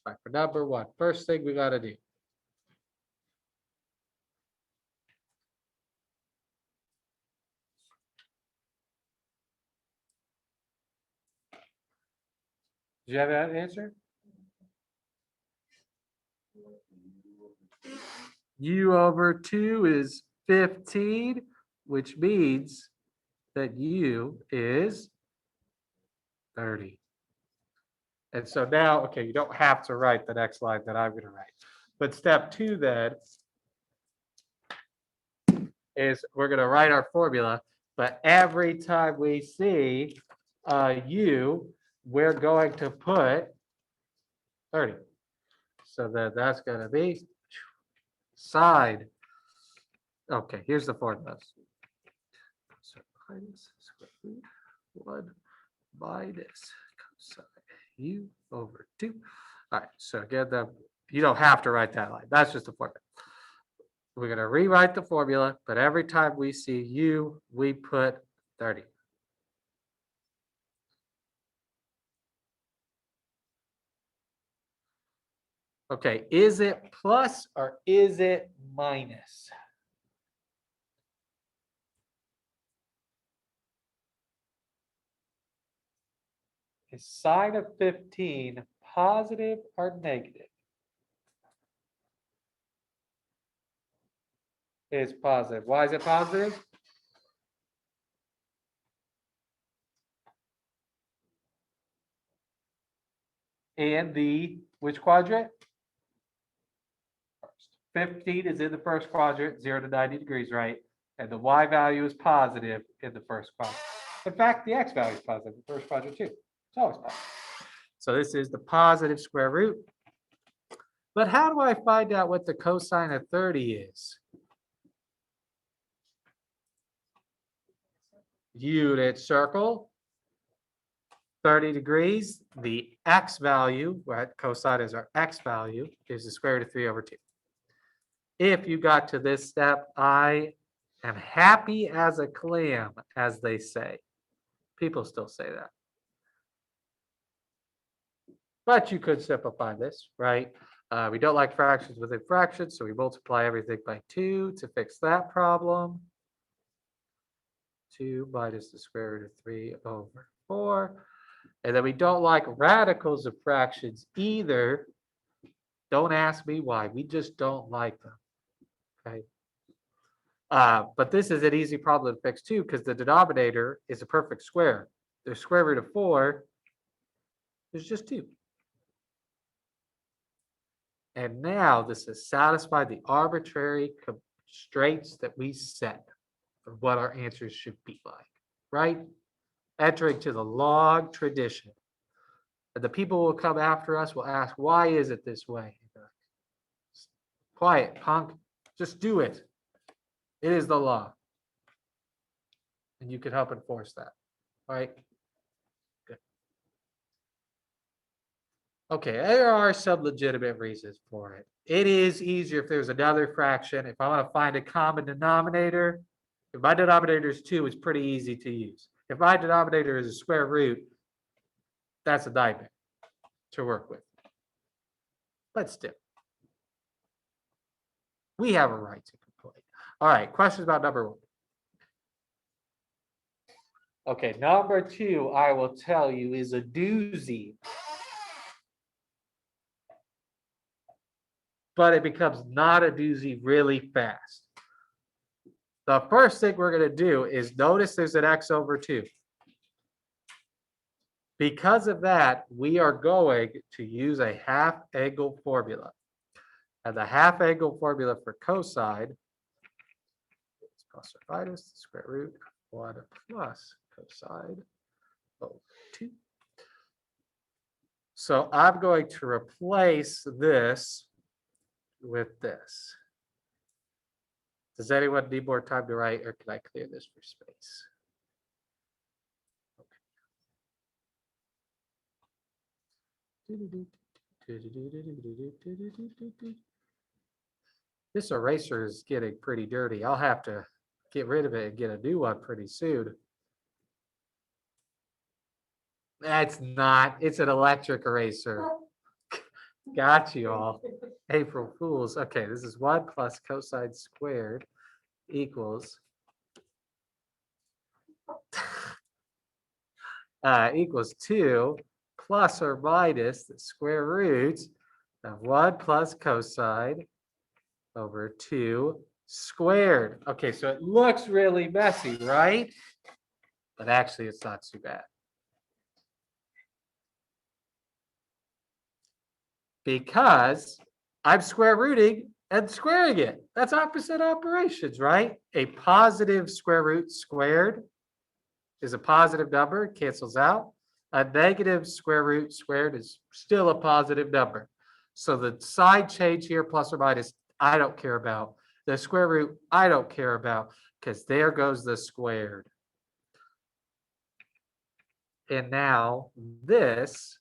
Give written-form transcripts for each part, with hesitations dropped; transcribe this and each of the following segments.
All right, for number one, first thing we got to do. Do you have that answer? U over 2 is 15, which means that U is 30. And so now, okay, you don't have to write the next line that I'm going to write. But step 2 then is we're going to write our formula, but every time we see U, we're going to put 30. So then that's going to be side. Okay, here's the formula. So minus square root 1 minus cosine U over 2. All right, so again, you don't have to write that line. That's just the formula. We're going to rewrite the formula, but every time we see U, we put 30. Okay, is it plus or is it minus? Is sine of 15 positive or negative? It's positive. Why is it positive? And which quadrant? First. 15 is in the first quadrant, 0 to 90 degrees, right? And the y value is positive in the first quadrant. In fact, the x value is positive in the first quadrant too. It's always positive. So this is the positive square root. But how do I find out what the cosine of 30 is? Unit circle, 30 degrees. The x value, right? Cosine is our x value, is the square root of 3 over 2. If you got to this step, I am happy as a clam, as they say. People still say that. But you could simplify this, right? We don't like fractions within fractions, so we multiply everything by 2 to fix that problem. 2 minus the square root of 3 over 4. And then we don't like radicals of fractions either. Don't ask me why. We just don't like them. Okay. But this is an easy problem to fix too, because the denominator is a perfect square. The square root of 4 is just 2. And now this has satisfied the arbitrary constraints that we set for what our answers should be like, right? Entering to the log tradition. And the people who will come after us will ask, why is it this way? Quiet, punk. Just do it. It is the law. And you can help enforce that, right? Good. Okay, there are some legitimate reasons for it. It is easier if there's another fraction. If I want to find a common denominator, if my denominator is 2, it's pretty easy to use. If my denominator is a square root, that's a nightmare to work with. But still, we have a right to complain. All right, questions about number 1. Okay, number 2, I will tell you, is a doozy. But it becomes not a doozy really fast. The first thing we're going to do is notice there's an x over 2. Because of that, we are going to use a half angle formula. And the half angle formula for cosine is plus or minus the square root of 1 plus cosine over 2. So I'm going to replace this with this. Does anyone need more time to write, or can I clear this for space? This eraser is getting pretty dirty. I'll have to get rid of it and get a new one pretty soon. That's not, it's an electric eraser. Got you all. April Fools. Okay, this is 1 plus cosine squared equals equals 2 plus or minus the square root of 1 plus cosine over 2 squared. Okay, so it looks really messy, right? But actually, it's not too bad. Because I'm square rooting and squaring it. That's opposite operations, right? A positive square root squared is a positive number, cancels out. A negative square root squared is still a positive number. So the sign change here, plus or minus, I don't care about. The square root, I don't care about, because there goes the squared. And now this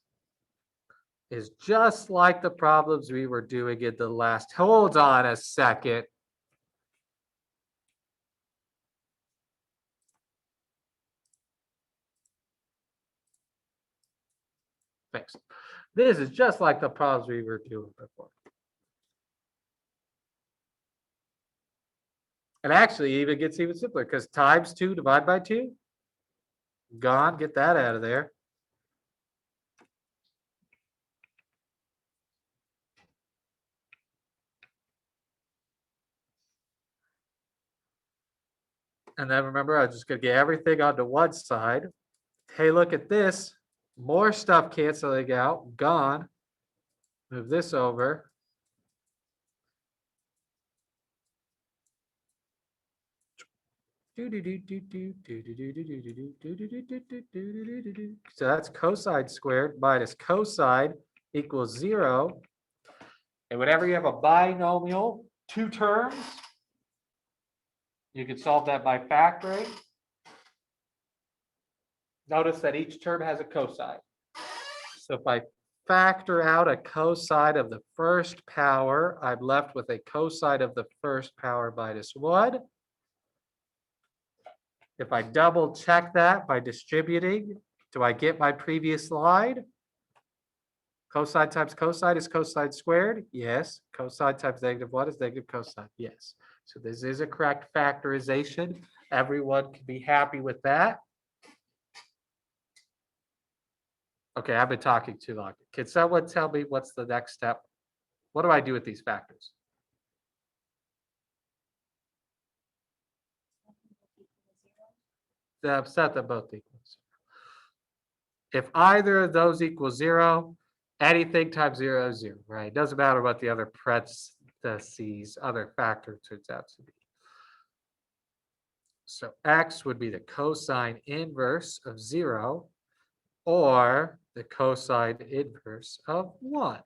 is just like the problems we were doing in the last. Hold on a second. Thanks. This is just like the problems we were doing before. And actually, it even gets even simpler because times 2 divided by 2, gone. Get that out of there. And then remember, I'm just going to get everything onto one side. Hey, look at this. More stuff canceling out. Gone. Move this over. So that's cosine squared minus cosine equals 0. And whenever you have a binomial, 2 terms, you can solve that by factoring. Notice that each term has a cosine. So if I factor out a cosine of the first power, I'm left with a cosine of the first power minus 1. If I double check that by distributing, do I get my previous line? Cosine times cosine is cosine squared? Yes. Cosine times -1 is negative cosine? Yes. So this is a correct factorization. Everyone can be happy with that. Okay, I've been talking too long. Can someone tell me what's the next step? What do I do with these factors? Set them both equals. If either of those equals 0, anything times 0 is 0, right? Doesn't matter what the other parentheses, other factor turns out to be. So x would be the cosine inverse of 0 or the cosine inverse of 1.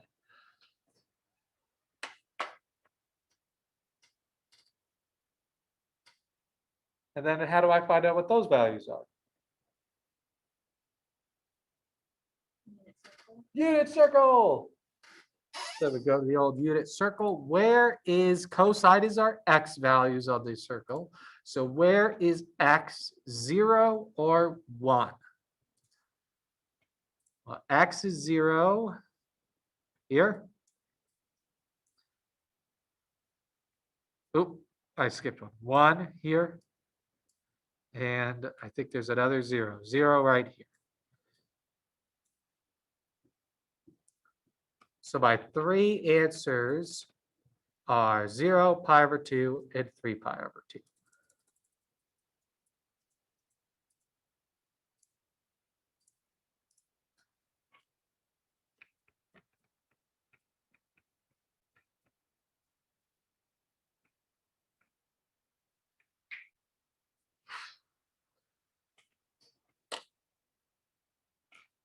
And then how do I find out what those values are? Unit circle. So we go to the old unit circle. Where is cosine is our x values on the circle. So where is x, 0 or 1? Well, x is 0 here. Oop, I skipped one. 1 here. And I think there's another 0. 0 right here. So my 3 answers are 0, pi over 2, and 3 pi over 2.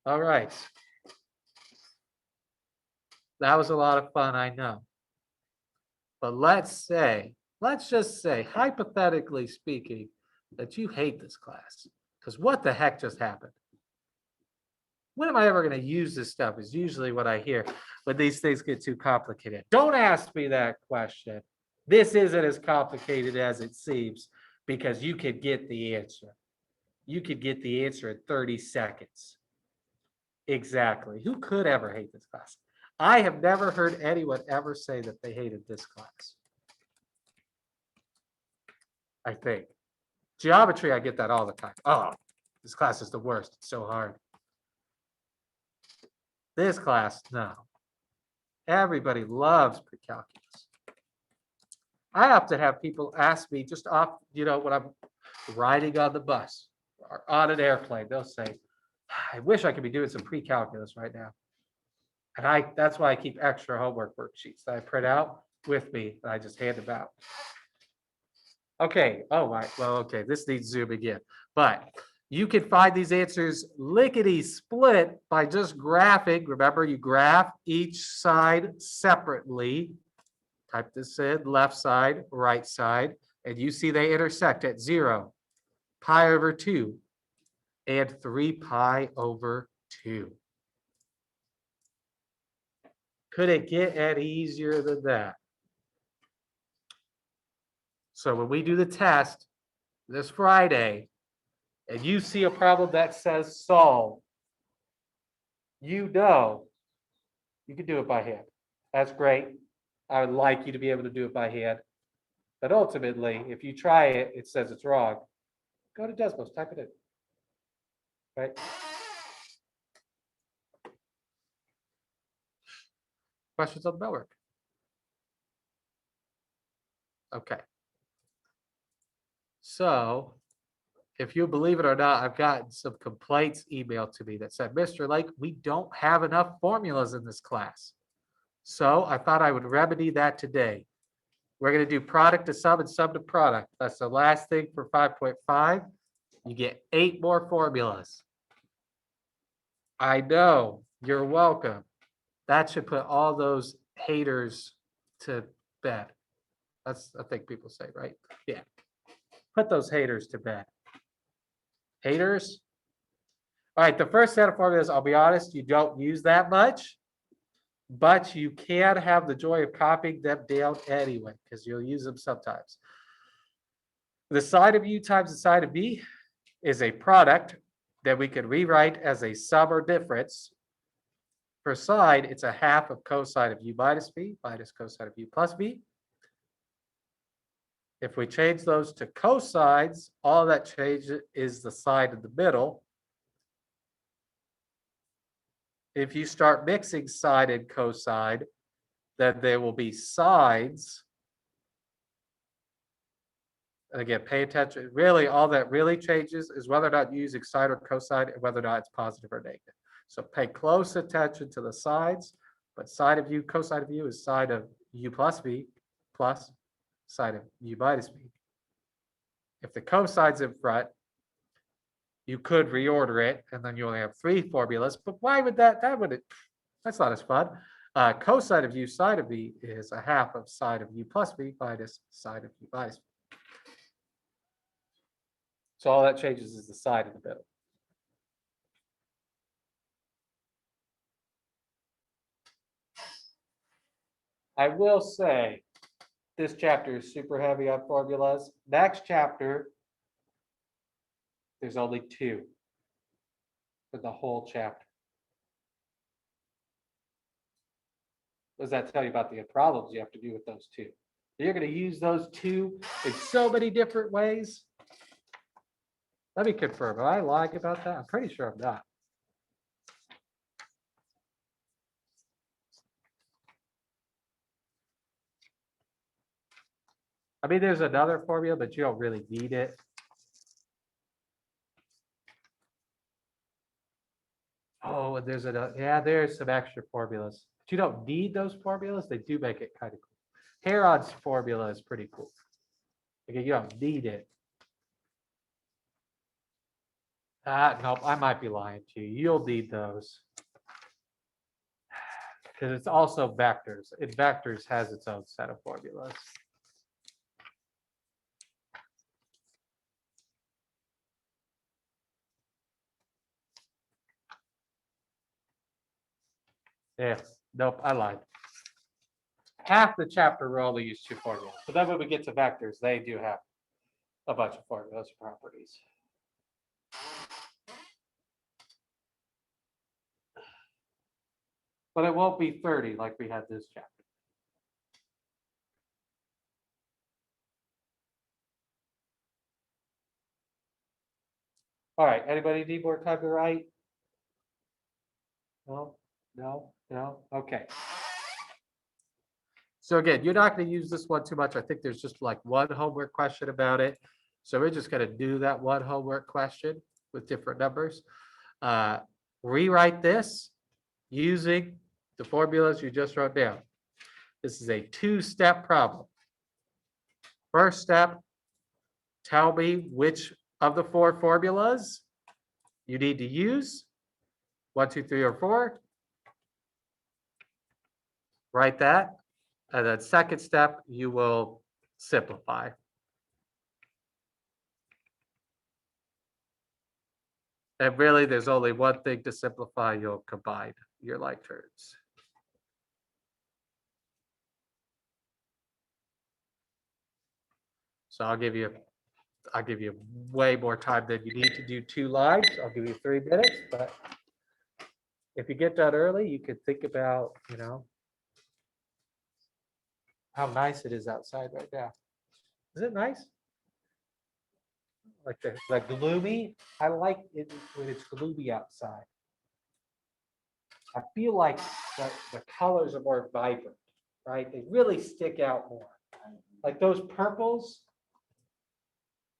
All right. That was a lot of fun, I know. But let's just say, hypothetically speaking, that you hate this class. Because what the heck just happened? When am I ever going to use this stuff is usually what I hear when these things get too complicated. Don't ask me that question. This isn't as complicated as it seems because you could get the answer. You could get the answer in 30 seconds. Exactly. Who could ever hate this class? I have never heard anyone ever say that they hated this class. I think. Geometry, I get that all the time. Oh, this class is the worst. It's so hard. This class, no. Everybody loves precalculus. I often have people ask me just off, when I'm riding on the bus or on an airplane, they'll say, I wish I could be doing some precalculus right now. And that's why I keep extra homework worksheets that I print out with me and I just hand them out. Okay, oh my, well, okay, this needs zooming in. But you can find these answers lickety split by just graphing. Remember, you graph each side separately. Type this in, left side, right side, and you see they intersect at 0, pi over 2, and 3 pi over 2. Could it get any easier than that? So when we do the test this Friday, and you see a problem that says solve, you can do it by hand. That's great. I would like you to be able to do it by hand. But ultimately, if you try it, it says it's wrong. Go to Desmos, type it in. Right? Questions on the bell work? Okay. So, if you believe it or not, I've gotten some complaints emailed to me that said, Mr. Lake, we don't have enough formulas in this class. So I thought I would remedy that today. We're going to do product to sum and sum to product. That's the last thing for 5.5. You get 8 more formulas. I know, you're welcome. That should put all those haters to bed. That's, I think people say, right? Yeah. Put those haters to bed. Haters. All right, the first set of formulas, I'll be honest, you don't use that much, but you can have the joy of copying them down anyway, because you'll use them sometimes. The sine of u times the sine of b is a product that we could rewrite as a sum or difference. For sine, it's a half of cosine of u minus b minus cosine of u plus b. If we change those to cosines, all that changes is the sine in the middle. If you start mixing sine and cosine, then there will be sines. And again, pay attention. Really, all that really changes is whether or not you're using sine or cosine and whether or not it's positive or negative. So pay close attention to the sides, but sine of u, cosine of u is sine of u plus v plus sine of u minus v. If the cosine's in front, you could reorder it, and then you only have 3 formulas. But why would that? That's not as fun. Cosine of u sine of v is a half of sine of u plus v minus sine of u minus v. So all that changes is the sine in the middle. I will say this chapter is super heavy on formulas. Next chapter, there's only 2 for the whole chapter. What does that tell you about the problems you have to do with those 2? You're going to use those 2 in so many different ways. Let me confirm. Am I lying about that? I'm pretty sure I'm not. I mean, there's another formula, but you don't really need it. Oh, and there's another. Yeah, there's some extra formulas. But you don't need those formulas. They do make it kind of cool. Heron's formula is pretty cool. Okay, you don't need it. Nope, I might be lying to you. You'll need those. Because it's also vectors. It vectors has its own set of formulas. Yeah, nope, I lied. Half the chapter will only use 2 formulas. But then when we get to vectors, they do have a bunch of formulas or properties. but it won't be 30 like we had this chapter. All right, anybody need more time to write? No, no, no, okay. So again, you're not going to use this one too much. I think there's just like one homework question about it. So we're just going to do that one homework question with different numbers. Rewrite this using the formulas you just wrote down. This is a two-step problem. First step, tell me which of the four formulas you need to use. 1, 2, 3, or 4. Write that. And then second step, you will simplify. And really, there's only one thing to simplify. You'll combine your like terms. So I'll give you way more time than you need to do 2 lines. I'll give you 3 minutes, but if you get done early, you could think about, how nice it is outside right now. Is it nice? Like gloomy. I like it when it's gloomy outside. I feel like the colors are more vibrant, right? They really stick out more. Like those purples,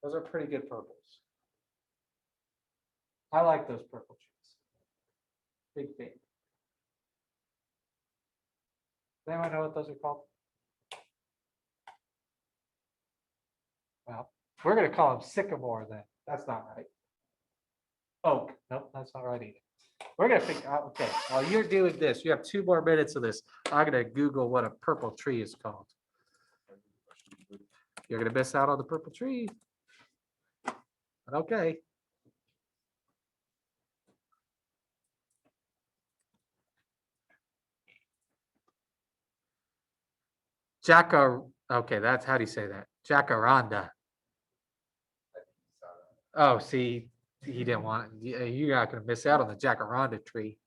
those are pretty good purples. I like those purple trees. Big fan. Does anyone know what those are called? Well, we're going to call them sycamore then. That's not right. Oak. Nope, that's not right either. We're going to figure out, okay, while you're doing this, you have 2 more minutes of this. I'm going to Google what a purple tree is called. You're going to miss out on the purple tree. But okay. Okay, that's how do you say that? Jacaranda. Oh, see, he didn't want it. You're not going to miss out on the jacaranda tree.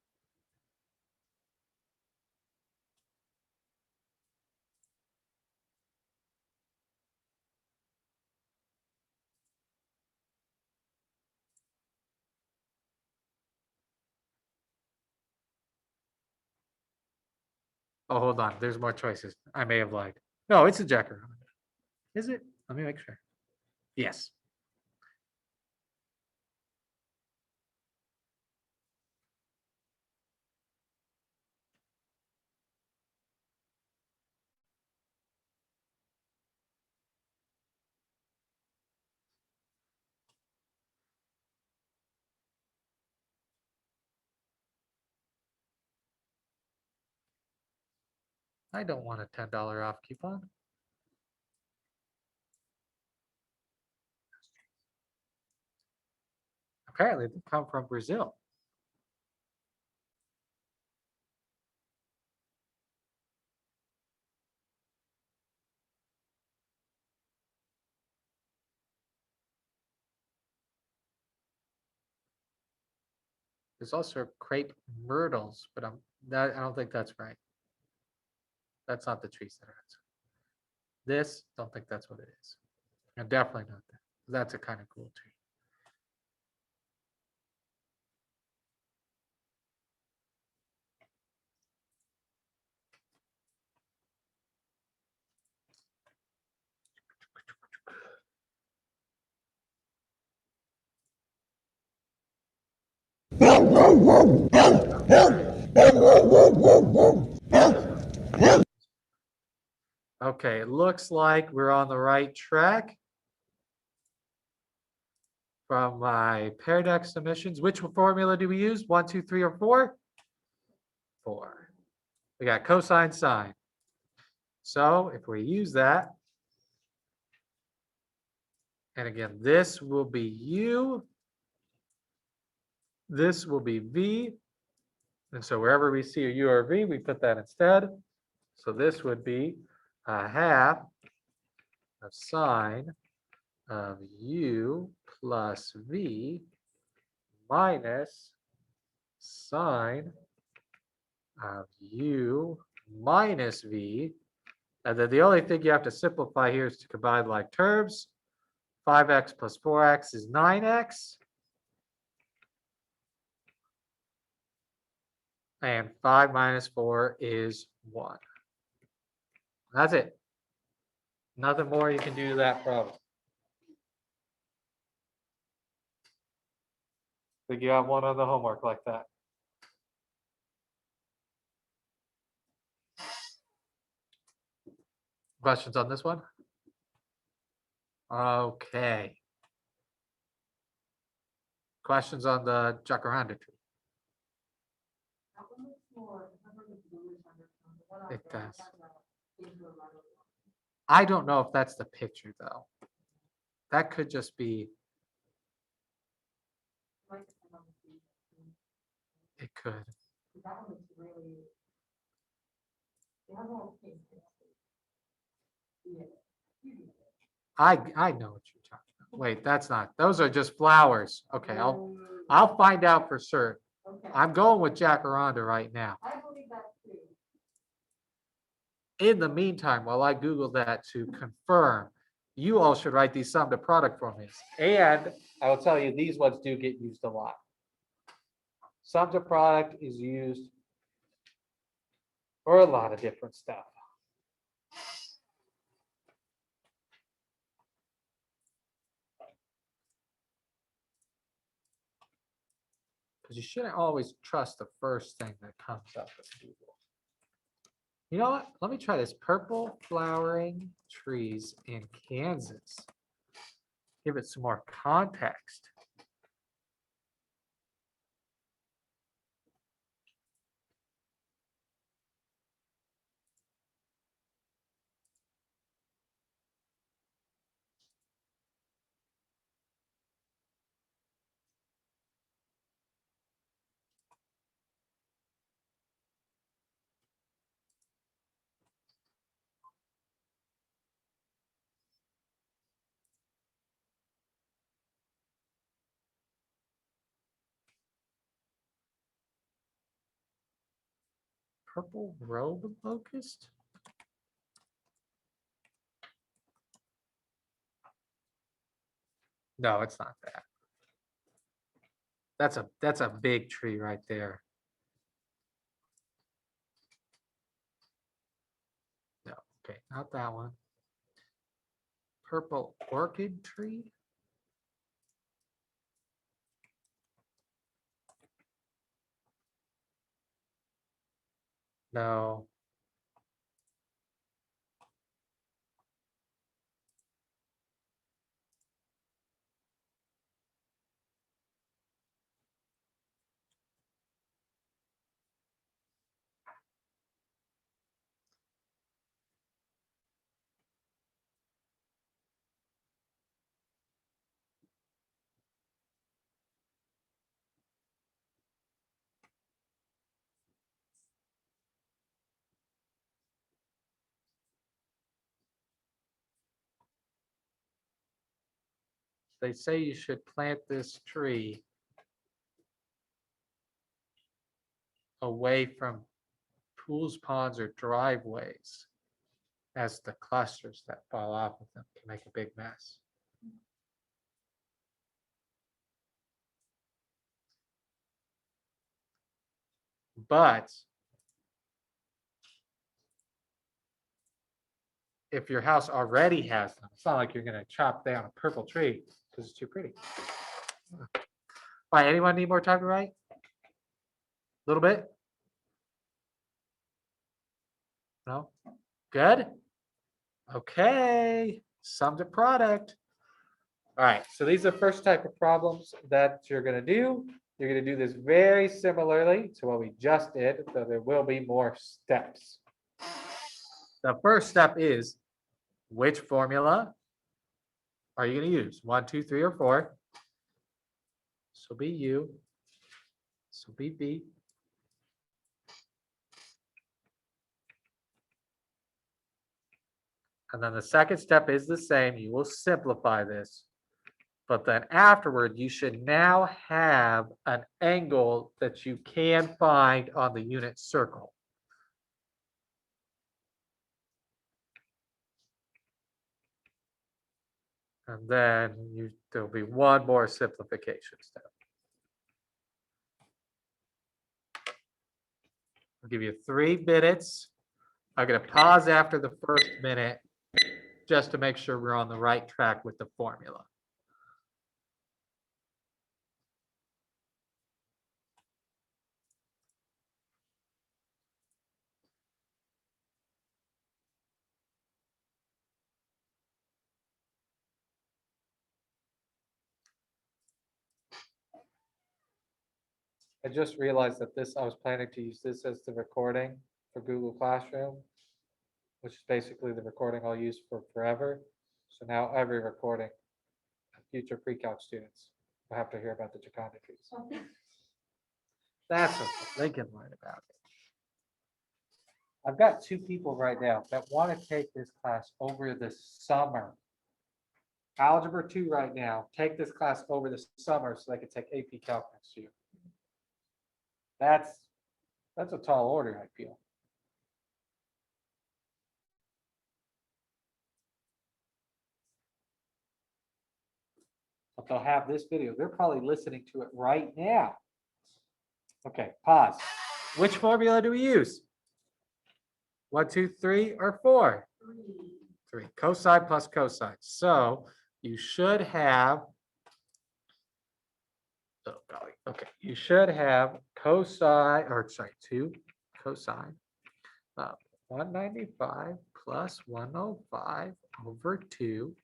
Oh, hold on. There's more choices. I may have lied. No, it's a jacaranda. Is it? Let me make sure. Yes. I don't want a $10 off coupon. Apparently, they come from Brazil. There's also crepe myrtles, but I don't think that's right. That's not the tree center. This, don't think that's what it is. And definitely not that. That's a kind of cool tree. Okay, it looks like we're on the right track. From my paradox submissions, which formula do we use? 1, 2, 3, or 4? 4. We got cosine sine. So if we use that, and again, this will be u, this will be v, and so wherever we see a u or v, we put that instead. So this would be a half of sine of u plus v minus sine of u minus v. And then the only thing you have to simplify here is to combine like terms. 5x plus 4x is 9x. And 5 minus 4 is 1. That's it. Nothing more you can do to that problem. I think you have one on the homework like that. Questions on this one? Okay. Questions on the Jacaranda tree? It does. I don't know if that's the picture though. That could just be. It could. I know what you're talking about. Wait, that's not. Those are just flowers. Okay, I'll find out for sure. I'm going with Jacaranda right now. In the meantime, while I Google that to confirm, you all should write these sum to product formulas. And I will tell you, these ones do get used a lot. Sum to product is used for a lot of different stuff. Because you shouldn't always trust the first thing that comes up with Google. You know what? Let me try this. Purple flowering trees in Kansas. Give it some more context. Purple robe locust? No, it's not that. That's a big tree right there. No, okay, not that one. Purple orchid tree? No. They say you should plant this tree away from pools, ponds, or driveways, as the clusters that fall off of them can make a big mess. But if your house already has them, it's not like you're going to chop down a purple tree because it's too pretty. All right, anyone need more time to write? A little bit? No? Good? Okay, sum to product. All right, so these are the first type of problems that you're going to do. You're going to do this very similarly to what we just did, so there will be more steps. The first step is, which formula are you going to use? 1, 2, 3, or 4. This will be U. This will be V. And then the second step is the same. You will simplify this. But then afterward, you should now have an angle that you can find on the unit circle. And then there'll be one more simplification step. I'll give you 3 minutes. I'm going to pause after the first minute just to make sure we're on the right track with the formula. I just realized that I was planning to use this as the recording for Google Classroom, which is basically the recording I'll use for forever. So now every recording, future pre-calc students will have to hear about the trigonometries. That's what they can learn about it. I've got 2 people right now that want to take this class over the summer. Algebra 2 right now, take this class over the summer so they can take AP Calc next year. That's a tall order, I feel. But they'll have this video. They're probably listening to it right now. Okay, pause. Which formula do we use? 1, 2, 3, or 4? 3. Cosine plus cosine. So you should have, oh golly, okay, you should have cosine, or sorry, 2 cosine of 195 plus 105 over 2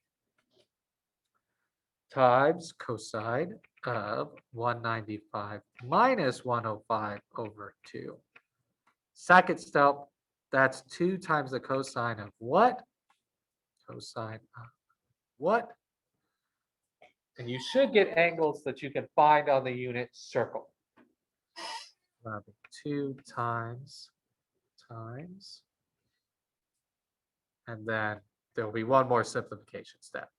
times cosine of 195 minus 105 over 2. Second step, that's 2 times the cosine of what? Cosine of what? And you should get angles that you can find on the unit circle. 2 times, and then there will be one more simplification step.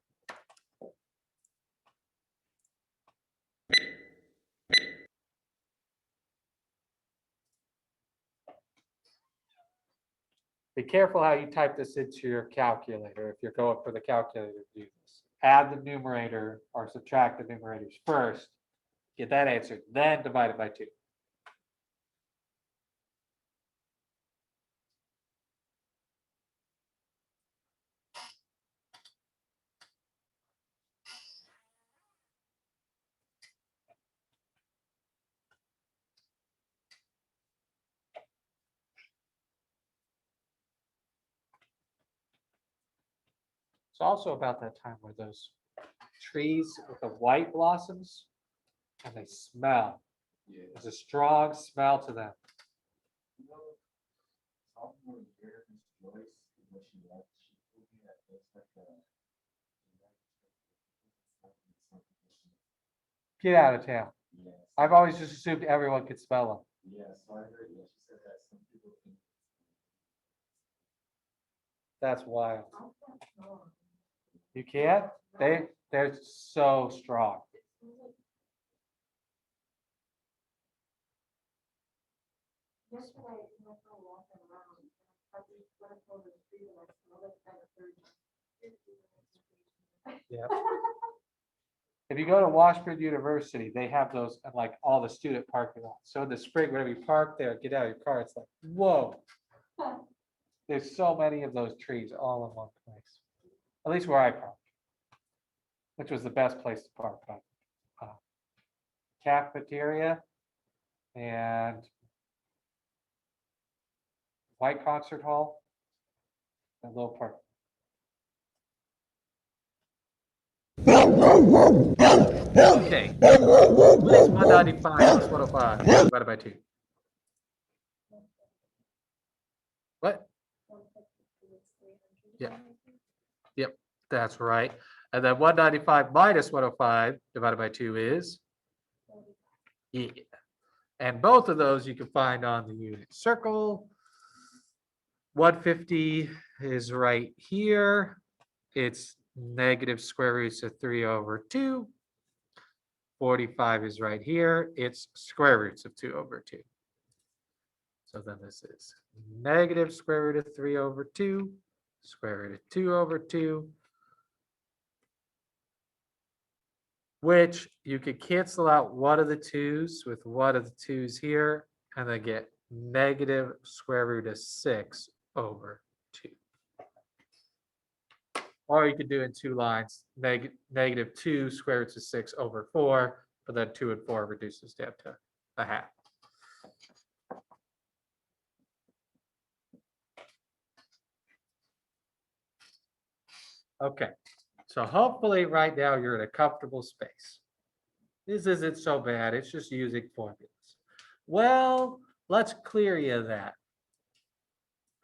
Be careful how you type this into your calculator if you're going for the calculator to do this. Add the numerator or subtract the numerators first, get that answer, then divide it by 2. It's also about that time where those trees with the white blossoms and they smell. Yeah. There's a strong smell to them. Get out of town. Yes. I've always just assumed everyone could smell them. Yes, I heard you. She said that some people can. That's wild. You can't? They're so strong. Yeah. If you go to Washburn University, they have those in like all the student parking lots. So in the spring, whenever you park there, get out of your car, it's like, whoa. There's so many of those trees all in one place. At least where I park, which was the best place to park. Cafeteria and White Concert Hall, and little park. Okay. What is 195 plus 105 divided by 2? What? Yeah. Yep, that's right. And then 195 minus 105 divided by 2 is? Yeah. And both of those you can find on the unit circle. 150 is right here. It's negative square roots of 3 over 2. 45 is right here. It's square roots of 2 over 2. So then this is negative square root of 3 over 2, square root of 2 over 2, which you could cancel out one of the 2's with one of the 2's here, and then get negative square root of 6 over 2. Or you could do it in 2 lines, negative 2 square roots of 6 over 4, but then 2 and 4 reduces down to a half. Okay, so hopefully right now you're in a comfortable space. This isn't so bad, it's just using formulas. Well, let's clear you of that.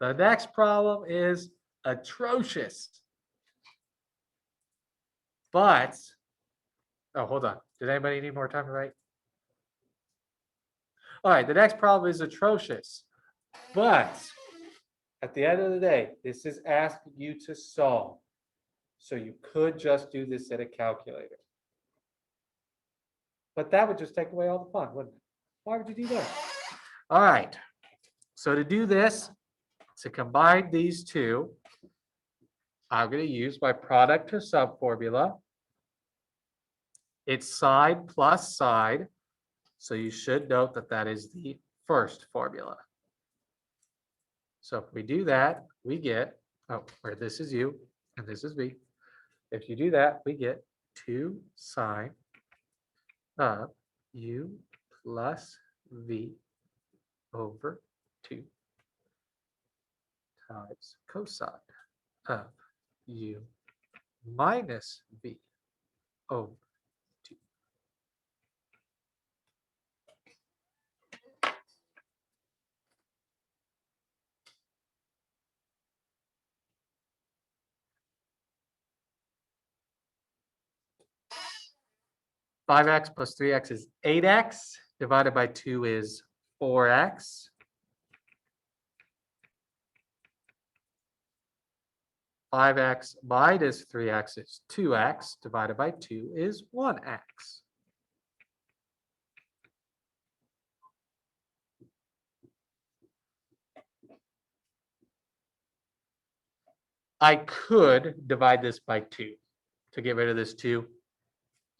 The next problem is atrocious. But, oh, hold on. Did anybody need more time to write? All right, the next problem is atrocious. But at the end of the day, this is asking you to solve. So you could just do this in a calculator. But that would just take away all the fun, wouldn't it? Why would you do that? All right. So to do this, to combine these two, I'm going to use my product to sum formula. It's side plus side. So you should note that that is the first formula. So if we do that, we get, oh, where this is u and this is v. If you do that, we get 2 sine of u plus v over 2 times cosine of u minus v over 2. Five x plus 3x is 8x, divided by 2 is 4x. 5x minus 3x is 2x, divided by 2 is 1x. I could divide this by 2 to get rid of this 2,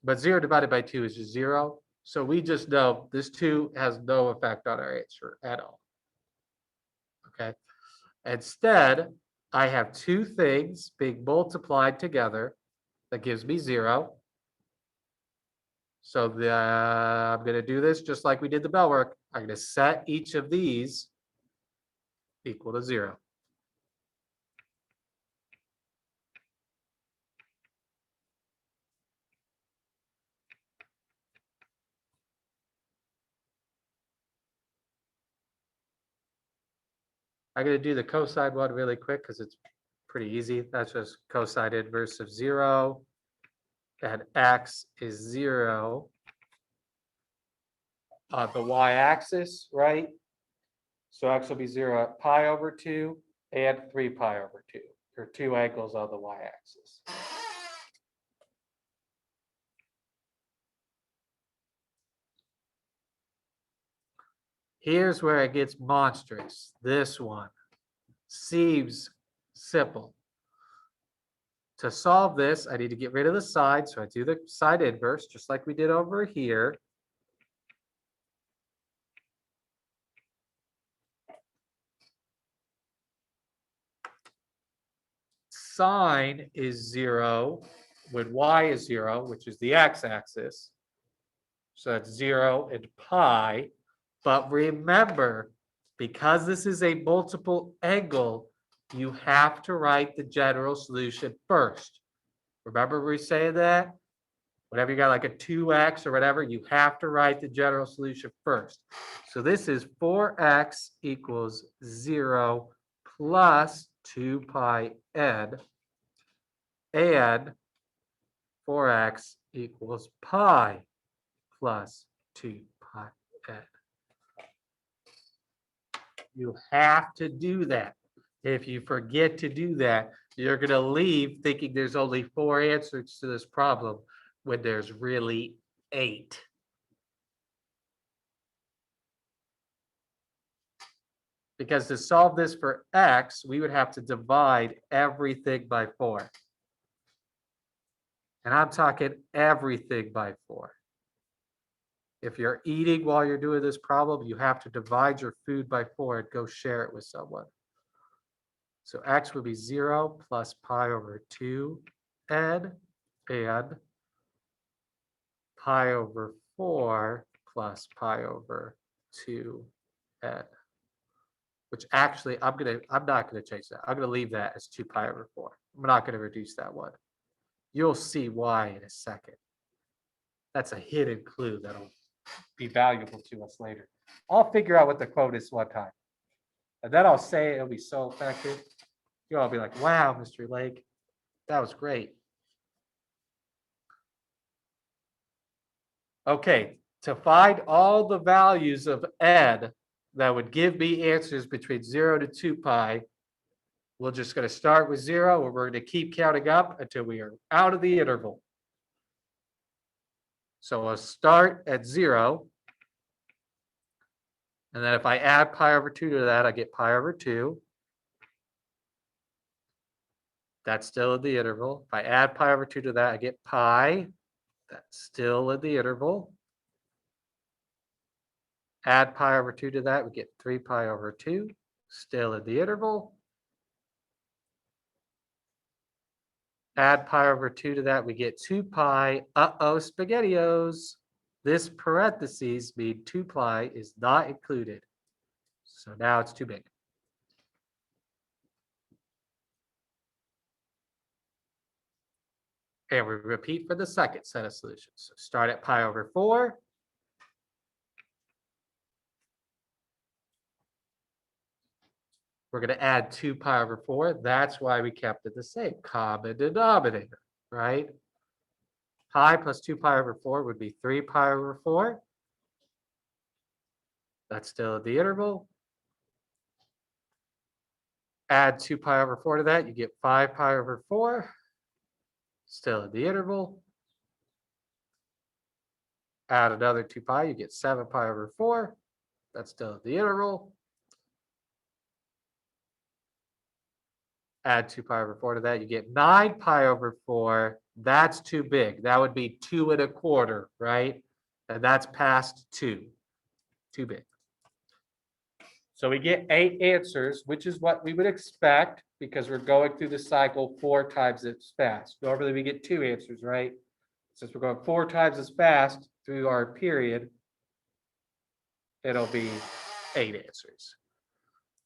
but 0 divided by 2 is just 0. So we just know this 2 has no effect on our answer at all. Okay. Instead, I have two things being multiplied together that gives me 0. So I'm going to do this just like we did the bell work. I'm going to set each of these equal to 0. I'm going to do the cosine one really quick because it's pretty easy. That's just cosine inverse of 0. And x is 0 on the y-axis, right? So x will be 0 at pi over 2 and 3 pi over 2. There are two angles on the y-axis. Here's where it gets monstrous. This one seems simple. To solve this, I need to get rid of the side. So I do the side inverse, just like we did over here. Sine is 0 when y is 0, which is the x-axis. So that's 0 and pi. But remember, because this is a multiple angle, you have to write the general solution first. Remember we say that? Whenever you got like a 2x or whatever, you have to write the general solution first. So this is 4x equals 0 plus 2 pi n, and 4x equals pi plus 2 pi n. You have to do that. If you forget to do that, you're going to leave thinking there's only 4 answers to this problem when there's really 8. Because to solve this for x, we would have to divide everything by 4. And I'm talking everything by 4. If you're eating while you're doing this problem, you have to divide your food by 4 and go share it with someone. So x would be 0 plus pi over 2n and pi over 4 plus pi over 2n. Which actually I'm not gonna change that. I'm gonna leave that as 2 pi over 4. I'm not gonna reduce that one. You'll see why in a second. That's a hidden clue that'll be valuable to us later. I'll figure out what the quote is one time. And then I'll say it, it'll be so effective. You'll all be like, wow, Mr. Lake, that was great. Okay, to find all the values of n that would give me answers between 0 to 2 pi, we're just going to start with 0, and we're going to keep counting up until we are out of the interval. So I'll start at 0. And then if I add pi over 2 to that, I get pi over 2. That's still in the interval. If I add pi over 2 to that, I get pi. That's still in the interval. Add pi over 2 to that, we get 3 pi over 2. Still in the interval. Add pi over 2 to that, we get 2 pi. Uh-oh, SpaghettiOs. This parentheses mean 2 pi is not included. So now it's too big. And we repeat for the second set of solutions. So start at pi over 4. We're going to add 2 pi over 4. That's why we kept it the same. Common denominator, right? Pi plus 2 pi over 4 would be 3 pi over 4. That's still in the interval. Add 2 pi over 4 to that, you get 5 pi over 4. Still in the interval. Add another 2 pi, you get 7 pi over 4. That's still in the interval. Add 2 pi over 4 to that, you get 9 pi over 4. That's too big. That would be 2 1/4, right? And that's past 2. Too big. So we get 8 answers, which is what we would expect because we're going through the cycle 4 times as fast. Normally we get 2 answers, right? Since we're going 4 times as fast through our period, it'll be 8 answers.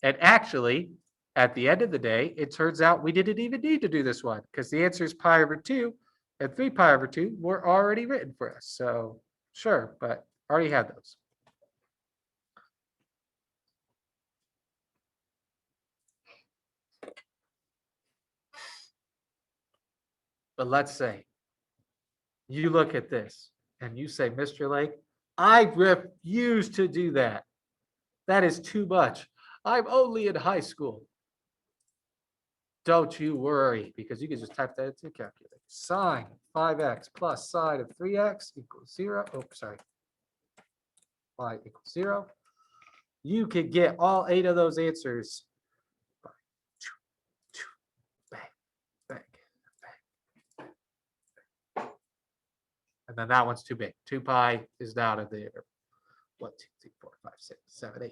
And actually, at the end of the day, it turns out we didn't even need to do this one because the answers pi over 2 and 3 pi over 2 were already written for us. So sure, but already had those. But let's say you look at this and you say, Mr. Lake, I refuse to do that. That is too much. I'm only in high school. Don't you worry, because you can just type that into a calculator. Sine 5x plus sine of 3x equals 0. Oh, sorry. Y equals 0. You can get all 8 of those answers by bang, bang, bang. And then that one's too big. 2 pi is down at the interval. 1, 2, 3, 4, 5, 6, 7, 8.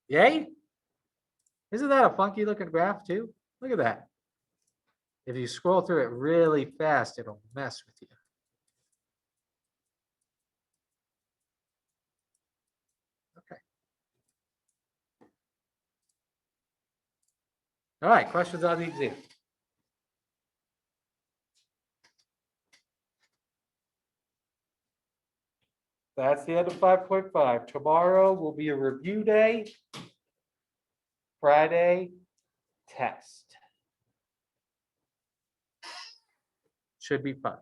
Yay? Isn't that a funky looking graph too? Look at that. If you scroll through it really fast, it'll mess with you. Okay. All right, questions on the exam. That's the end of 5.5. Tomorrow will be a review day. Friday, test. Should be fun.